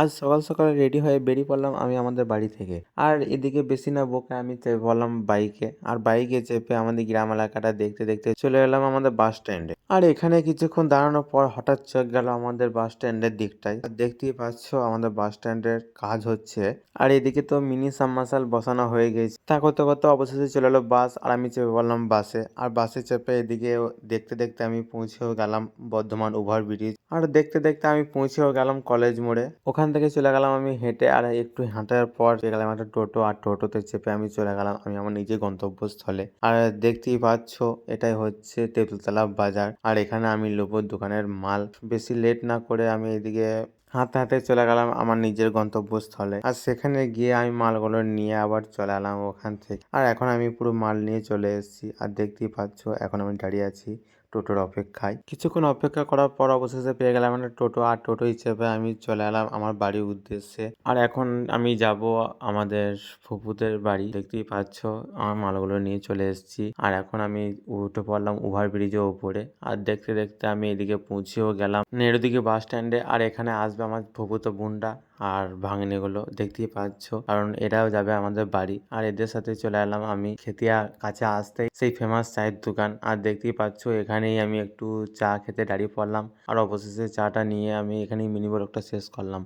আজ সকাল সকাল রেডি হয়ে বেরিয়ে পড়লাম আমি আমাদের বাড়ি থেকে। আর এদিকে বেশি না বকে আমি চেপে পড়লাম বাইকে। আর বাইকে চেপে আমাদের গ্রাম এলাকাটা দেখতে দেখতে চলে এলাম আমাদের বাস স্ট্যান্ডে। আর এখানে কিছুক্ষণ দাঁড়ানোর পর হঠাৎ চোখ গেল আমাদের বাস স্ট্যান্ডের দিকটায়। আর দেখতেই পাচ্ছ আমাদের বাস স্ট্যান্ডের কাজ হচ্ছে। আর এদিকে তো মিনি সাবমার্শাল বসানো হয়ে গেছে। তা করতে করতে অবশেষে চলে এলো বাস, আর আমি চেপে পড়লাম বাসে। আর বাসে চেপে এদিকে দেখতে দেখতে আমি পৌঁছেও গেলাম বর্ধমান ওভারব্রিজ। আর দেখতে দেখতে আমি পৌঁছেও গেলাম কলেজ মোড়ে। ওখান থেকে চলে গেলাম আমি হেঁটে, আর একটু হাঁটার পর পেয়ে গেলাম একটা টোটো। আর টোটোতে চেপে আমি চলে গেলাম আমি আমার নিজের গন্তব্যস্থলে। আর দেখতেই পাচ্ছ এটাই হচ্ছে তেঁতুলতলা বাজার। আর এখানে আমি নেবো দোকানের মাল। বেশি লেট না করে আমি এদিকে হাঁটতে হাঁটতে চলে গেলাম আমার নিজের গন্তব্যস্থলে। আর সেখানে গিয়ে আমি মালগুলো নিয়ে আবার চলে এলাম ওখান থেকে। আর এখন আমি পুরো মাল নিয়ে চলে এসেছি। আর দেখতেই পাচ্ছ এখন আমি দাঁড়িয়ে আছি টোটোর অপেক্ষায়। কিছুক্ষণ অপেক্ষা করার পর অবশেষে পেয়ে গেলাম একটা টোটো। আর টোটো হিসেবে আমি চলে এলাম আমার বাড়ির উদ্দেশ্যে। আর এখন আমি যাব আমাদের ফুপুদের বাড়ি। দেখতেই পাচ্ছ আমার মালগুলো নিয়ে চলে এসেছি। আর এখন আমি উঠে পড়লাম ওভারব্রিজের ওপরে। আর দেখতে দেখতে আমি এদিকে পৌঁছেও গেলাম নেড়ুদিঘি বাস স্ট্যান্ডে। আর এখানে আসবে আমার ফুপুতো বোনটা আর ভাগ্নেগুলো, দেখতেই পাচ্ছ, কারণ এরাও যাবে আমাদের বাড়ি। আর এদের সাথে চলে এলাম আমি খেতিয়া কাছে আসতেই সেই ফেমাস চায়ের দোকান। আর দেখতেই পাচ্ছ এখানেই আমি একটু চা খেতে দাঁড়িয়ে পড়লাম। আর অবশেষে চাটা নিয়ে আমি এখানেই মিনি ব্লগটা শেষ করলাম।